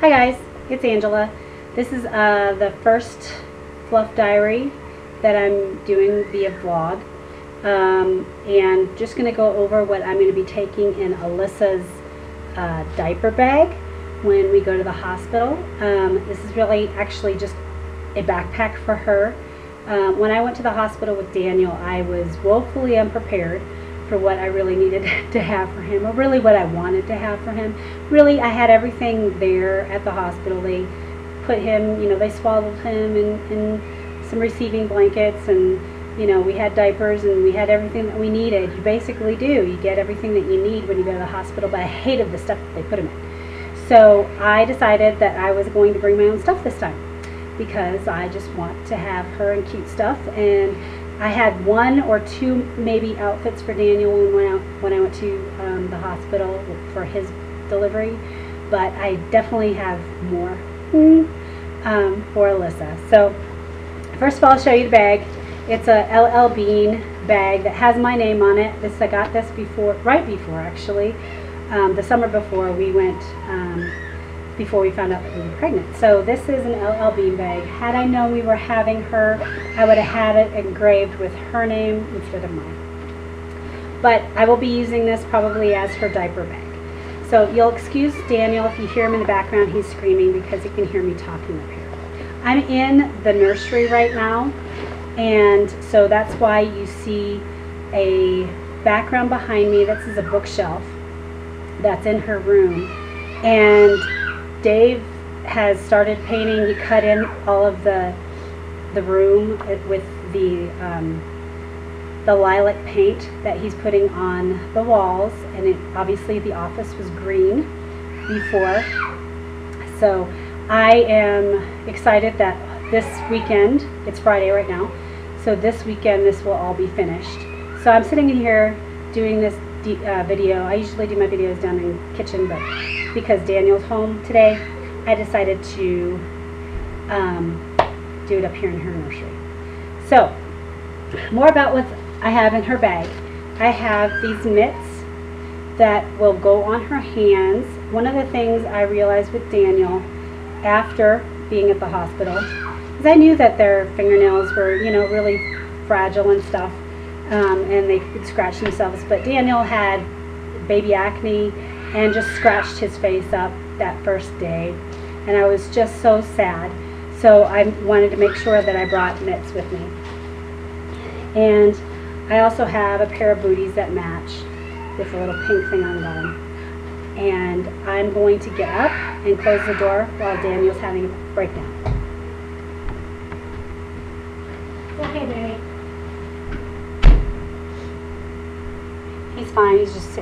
Hi guys, it's Angela. This is the first fluff diary that I'm doing via vlog, and just going to go over what I'm going to be taking in Alyssa's diaper bag when we go to the hospital. This is really actually just a backpack for her. When I went to the hospital with Daniel, I was woefully unprepared for what I really needed to have for him, or really what I wanted to have for him. Really, I had everything there at the hospital. They put him, they swaddled him in some receiving blankets, and we had diapers, and we had everything that we needed. You basically do. You get everything that you need when you go to the hospital, but I hated the stuff that they put him in. So I decided that I was going to bring my own stuff this time, because I just want to have her and cute stuff. And I had one or two maybe outfits for Daniel when I went to the hospital for his delivery, but I definitely have more for Alyssa. So first of all, I'll show you the bag. It's a LL Bean bag that has my name on it. I got this right before actually, the summer before we went, before we found out that we were pregnant. So this is an LL Bean bag. Had I known we were having her, I would have had it engraved with her name instead of mine. But I will be using this probably as her diaper bag. So you'll excuse Daniel if you hear him in the background. He's screaming because he can hear me talking up here. I'm in the nursery right now, and so that's why you see a background behind me. This is a bookshelf that's in her room, and Dave has started painting. He cut in all of the room with the lilac paint that he's putting on the walls, and obviously the office was green before. So I am excited that this weekend, it's Friday right now, so this weekend this will all be finished. So I'm sitting in here doing this video. I usually do my videos down in the kitchen, but because Daniel's home today, I decided to do it up here in her nursery. So, more about what I have in her bag. I have these mitts that will go on her hands. One of the things I realized with Daniel after being at the hospital is I knew that their fingernails were, really fragile and stuff, and they could scratch themselves, but Daniel had baby acne and just scratched his face up that first day, and I was just so sad. So I wanted to make sure that I brought mitts with me. And I also have a pair of booties that match with a little pink thing on the bottom. And I'm going to get up and close the door while Daniel's having a breakdown. Okay, baby. He's fine. He's just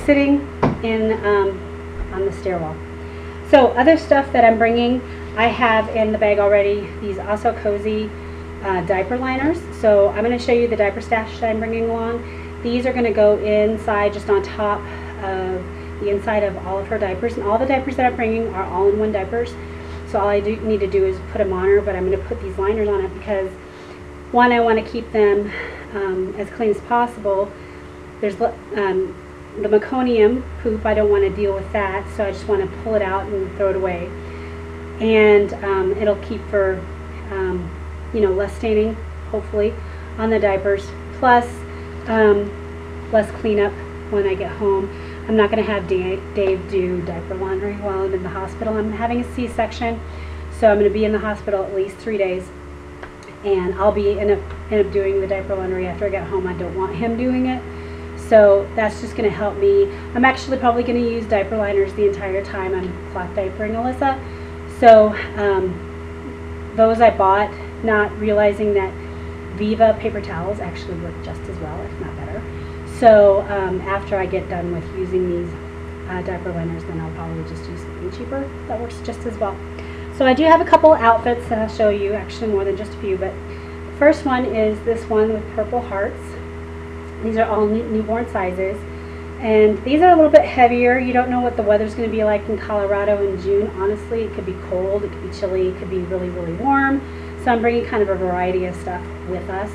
sitting in on the stairwell. So other stuff that I'm bringing, I have in the bag already these Also Cozy diaper liners. So I'm going to show you the diaper stash that I'm bringing along. These are going to go inside, just on top of the inside of all of her diapers, and all the diapers that I'm bringing are all-in-one diapers. So all I need to do is put them on her, but I'm going to put these liners on it because, one, I want to keep them as clean as possible. There's the meconium poop. I don't want to deal with that, so I just want to pull it out and throw it away. And it'll keep for less staining, hopefully, on the diapers, plus less cleanup when I get home. I'm not going to have Dave do diaper laundry while I'm in the hospital. I'm having a C-section, so I'm going to be in the hospital at least 3 days, and I'll be end up doing the diaper laundry after I get home. I don't want him doing it. So that's just going to help me. I'm actually probably going to use diaper liners the entire time I'm cloth diapering Alyssa. So those I bought, not realizing that Viva paper towels actually work just as well, if not better. So after I get done with using these diaper liners, then I'll probably just use something cheaper that works just as well. So I do have a couple outfits that I'll show you, actually more than just a few, but the first one is this one with purple hearts. These are all newborn sizes, and these are a little bit heavier. You don't know what the weather's going to be like in Colorado in June. Honestly, it could be cold, it could be chilly, it could be really, really warm. So I'm bringing kind of a variety of stuff with us.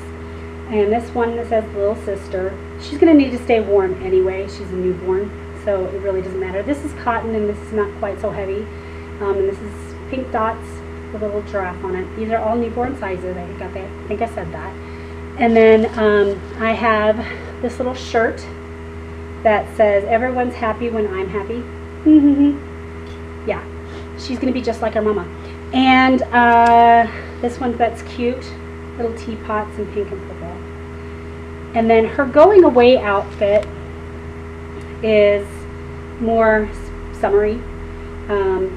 And this one that says Little Sister, she's going to need to stay warm anyway. She's a newborn, so it really doesn't matter. This is cotton, and this is not quite so heavy. And this is pink dots with a little giraffe on it. These are all newborn sizes. I think I said that. And then I have this little shirt that says, "Everyone's happy when I'm happy." Yeah, she's going to be just like her mama. And this one that's cute, little teapots in pink and purple. And then her going away outfit is more summery, and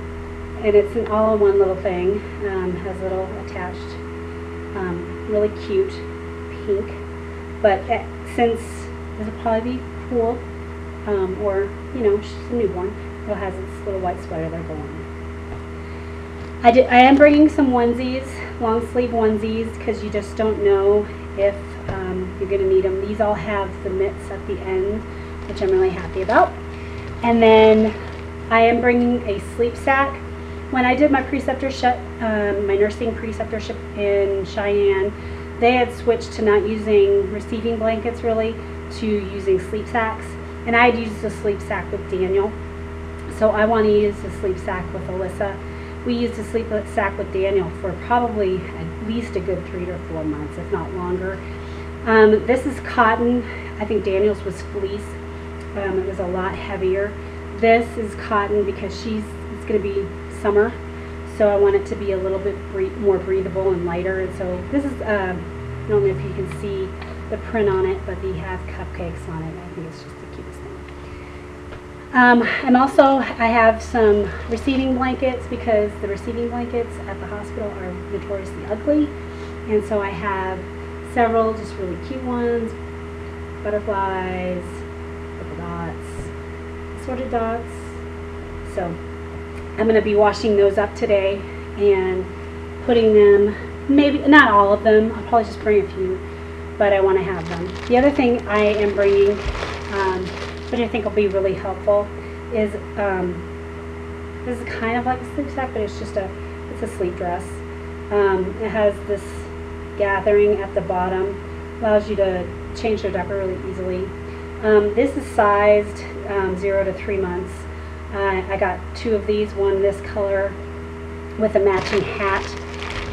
it's an all-in-one little thing. Has little attached, really cute pink. But since this will probably be cool, or you know, she's a newborn, it has this little white sweater that'll go on. I am bringing some onesies, long sleeve onesies, because you just don't know if you're going to need them. These all have the mitts at the end, which I'm really happy about. And then I am bringing a sleep sack. When I did my preceptorship, my nursing preceptorship in Cheyenne, they had switched to not using receiving blankets really, to using sleep sacks. And I had used the sleep sack with Daniel, so I want to use the sleep sack with Alyssa. We used a sleep sack with Daniel for probably at least a good 3 to 4 months, if not longer. This is cotton. I think Daniel's was fleece. It was a lot heavier. This is cotton because it's going to be summer, so I want it to be a little bit more breathable and lighter. And so this is, I don't know if you can see the print on it, but they have cupcakes on it. I think it's just the cutest thing. I have some receiving blankets, because the receiving blankets at the hospital are notoriously ugly, and so I have several just really cute ones, butterflies, little dots, assorted dots. So I'm going to be washing those up today and putting them, maybe not all of them, I'll probably just bring a few, but I want to have them. The other thing I am bringing, which I think will be really helpful, is this is kind of like a sleep sack, but it's a sleep dress. It has this gathering at the bottom, allows you to change your diaper really easily. This is sized 0 to 3 months. I got 2 of these, one this color with a matching hat,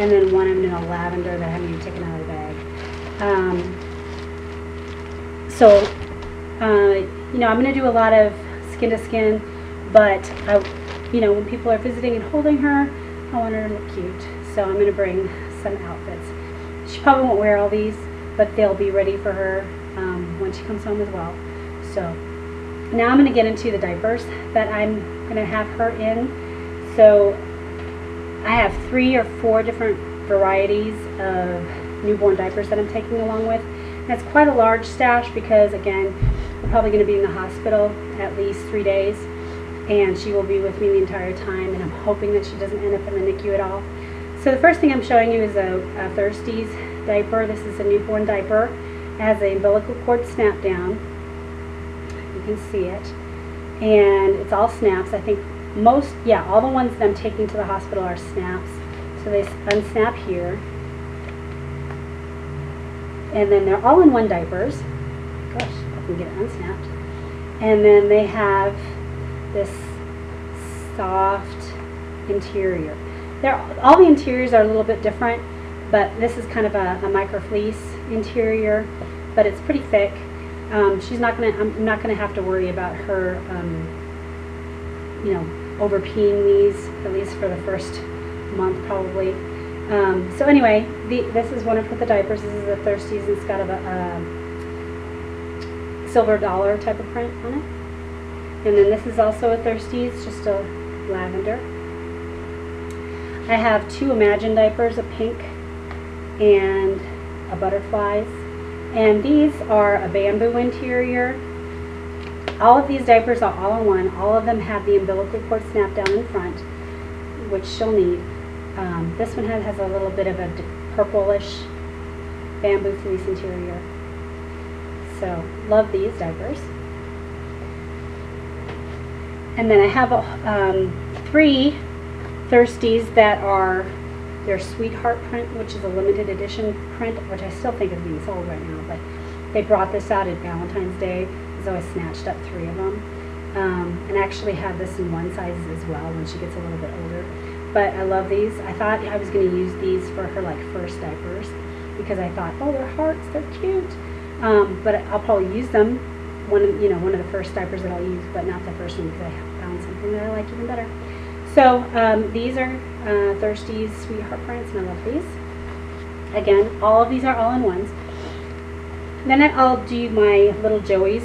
and then one in a lavender that I haven't even taken out of the bag. You know, I'm going to do a lot of skin to skin, but you know, when people are visiting and holding her, I want her to look cute. So I'm going to bring some outfits. She probably won't wear all these, but they'll be ready for her when she comes home as well. So now I'm going to get into the diapers that I'm going to have her in. So I have 3 or 4 different varieties of newborn diapers that I'm taking along with. That's quite a large stash because, again, we're probably going to be in the hospital at least 3 days, and she will be with me the entire time, and I'm hoping that she doesn't end up in the NICU at all. So the first thing I'm showing you is a Thirsties diaper. This is a newborn diaper. It has an umbilical cord snap down. You can see it. And it's all snaps. I think all the ones that I'm taking to the hospital are snaps. So they unsnap here. And then they're all-in-one diapers. Gosh, I can get it unsnapped. And then they have this soft interior. All the interiors are a little bit different, but this is kind of a micro fleece interior, but it's pretty thick. I'm not gonna have to worry about her, you know, over peeing these, at least for the first month probably. So anyway, this is one of the diapers. This is a Thirsties. It's got a silver dollar type of print on it. And then this is also a Thirsties, just a lavender. I have 2 Imagine diapers, a pink and a butterflies. And these are a bamboo interior. All of these diapers are all-in-one. All of them have the umbilical cord snap down in front, which she'll need. This one has a little bit of a purplish bamboo fleece interior. So, love these diapers. And then I have 3 Thirsties that are their Sweetheart print, which is a limited edition print, which I still think is being sold right now, but they brought this out at Valentine's Day, so I snatched up 3 of them. and actually have this in one size as well when she gets a little bit older. But I love these. I thought I was going to use these for her like first diapers because I thought, oh, they're hearts, they're cute. But I'll probably use them one of the first diapers that I'll use, but not the first one because I found something that I like even better. So these are Thirsty's Sweetheart prints, and I love these. Again, all of these are all-in-ones. Then I'll do my little Joey's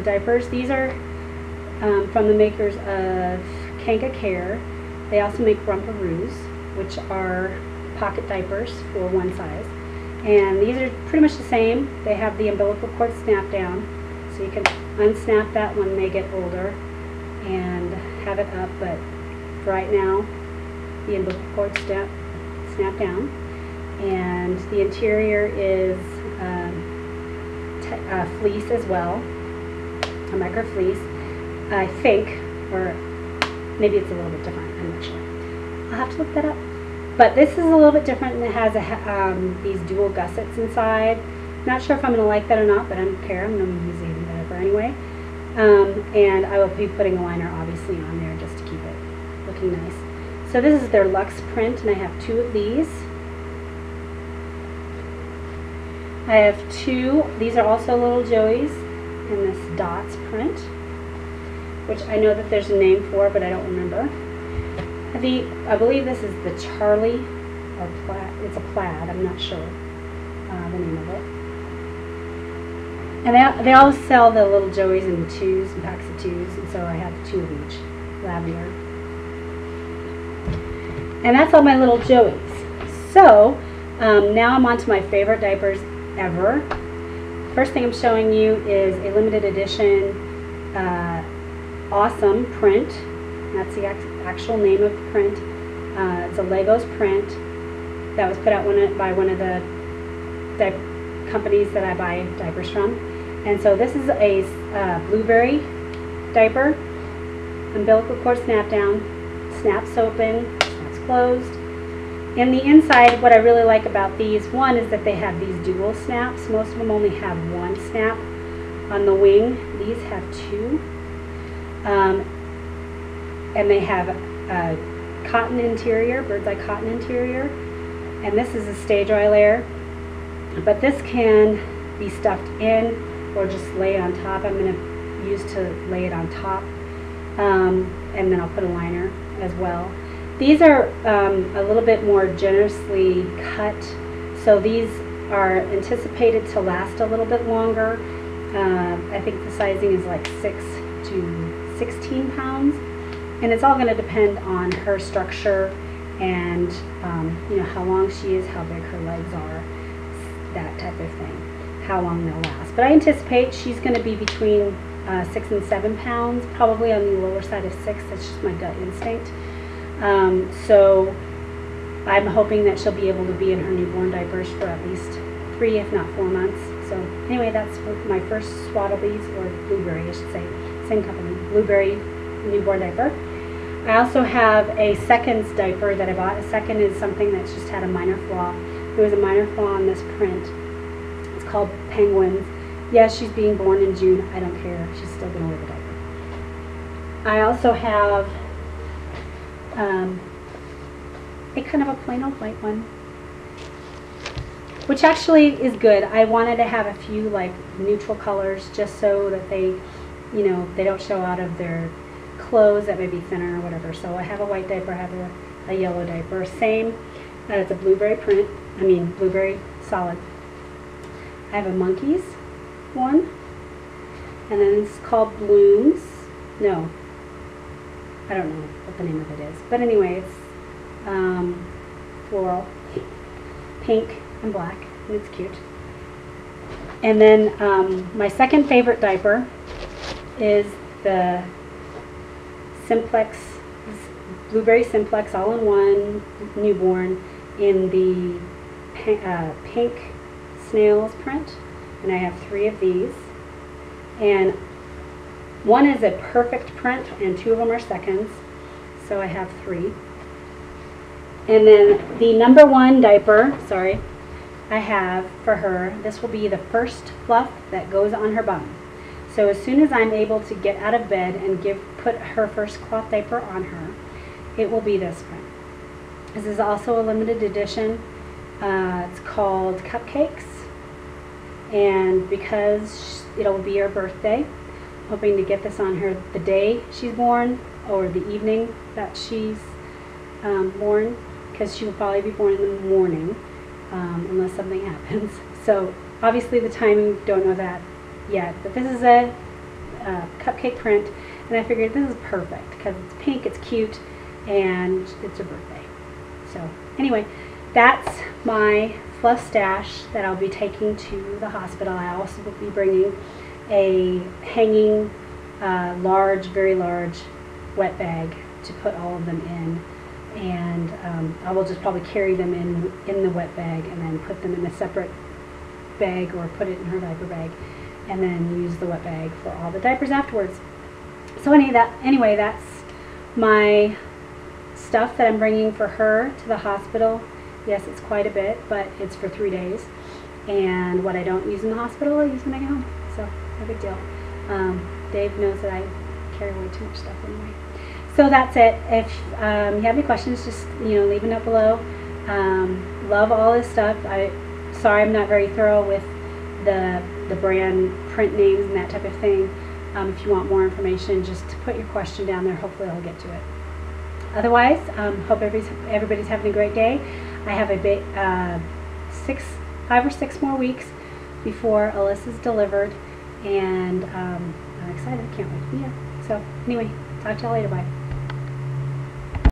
diapers. These are from the makers of Kanka Care. They also make Rumparoos, which are pocket diapers for one size. And these are pretty much the same. They have the umbilical cord snap down, so you can unsnap that when they get older and have it up. But for right now, the umbilical cord snap down. And the interior is fleece as well, a micro fleece, I think, or maybe it's a little bit different, I'm not sure. I'll have to look that up. But this is a little bit different, and it has these dual gussets inside. Not sure if I'm going to like that or not, but I don't care. I'm going to use the diaper anyway. And I will be putting a liner obviously on there just to keep it looking nice. So this is their Luxe print, and I have 2 of these. I have 2, these are also little Joey's in this Dots print, which I know that there's a name for, but I don't remember. I believe this is the Charlie, or plaid, it's a plaid, I'm not sure the name of it. And they all sell the little Joey's in 2s, and packs of 2s, and so I have 2 of each, lavender. And that's all my little Joey's. So, now I'm on to my favorite diapers ever. First thing I'm showing you is a limited edition awesome print. That's the actual name of the print. It's a Legos print that was put out by one of the companies that I buy diapers from. And so this is a blueberry diaper, umbilical cord snap down, snaps open, snaps closed. In the inside, what I really like about these, one is that they have these dual snaps. Most of them only have 1 snap on the wing. These have 2. And they have a cotton interior, bird's eye cotton interior. And this is a stay dry layer. But this can be stuffed in or just lay on top. I'm going to use to lay it on top. And then I'll put a liner as well. These are a little bit more generously cut, so these are anticipated to last a little bit longer. I think the sizing is like 6 to 16 pounds, and it's all going to depend on her structure and how long she is, how big her legs are, that type of thing, how long they'll last. But I anticipate she's going to be between 6 and 7 pounds, probably on the lower side of 6. That's just my gut instinct. So I'm hoping that she'll be able to be in her newborn diapers for at least 3, if not 4 months. So anyway, that's my first Swaddlebees, or Blueberry I should say, same company, Blueberry newborn diaper. I also have a Seconds diaper that I bought. A Second is something that's just had a minor flaw. There was a minor flaw on this print. It's called Penguins. Yes, she's being born in June. I don't care. She's still going to wear the diaper. I also have a kind of a plain old white one, which actually is good. I wanted to have a few like neutral colors just so that they don't show out of their clothes that may be thinner or whatever. So I have a white diaper, I have a yellow diaper. Same, it's a blueberry print, blueberry solid. I have a Monkeys one, and then it's called Blooms. No, I don't know what the name of it is, but anyway, it's floral, pink and black, and it's cute. And then my second favorite diaper is the Simplex, Blueberry Simplex all-in-one newborn in the pink snails print, and I have 3 of these. And one is a perfect print, and 2 of them are Seconds, so I have 3. And then the number 1 diaper, I have for her, this will be the first fluff that goes on her bum. So as soon as I'm able to get out of bed and put her first cloth diaper on her, it will be this one. This is also a limited edition. It's called Cupcakes, and because it'll be her birthday, I'm hoping to get this on her the day she's born or the evening that she's born, because she will probably be born in the morning unless something happens. So obviously the timing, don't know that yet, but this is a cupcake print, and I figured this is perfect because it's pink, it's cute, and it's her birthday. So anyway, that's my fluff stash that I'll be taking to the hospital. I also will be bringing a hanging, very large wet bag to put all of them in, and I will just probably carry them in the wet bag and then put them in a separate bag or put it in her diaper bag and then use the wet bag for all the diapers afterwards. So anyway, that's my stuff that I'm bringing for her to the hospital. Yes, it's quite a bit, but it's for 3 days. And what I don't use in the hospital, I use when I get home. So, no big deal. Dave knows that I carry way too much stuff anyway. So that's it. If you have any questions, just leave a note below. Love all this stuff. Sorry I'm not very thorough with the brand print names and that type of thing. If you want more information, just put your question down there. Hopefully I'll get to it. Otherwise, hope everybody's having a great day. I have a bit 5 or 6 more weeks before Alyssa's delivered, and I'm excited. I can't wait to be here. So anyway, talk to y'all later. Bye.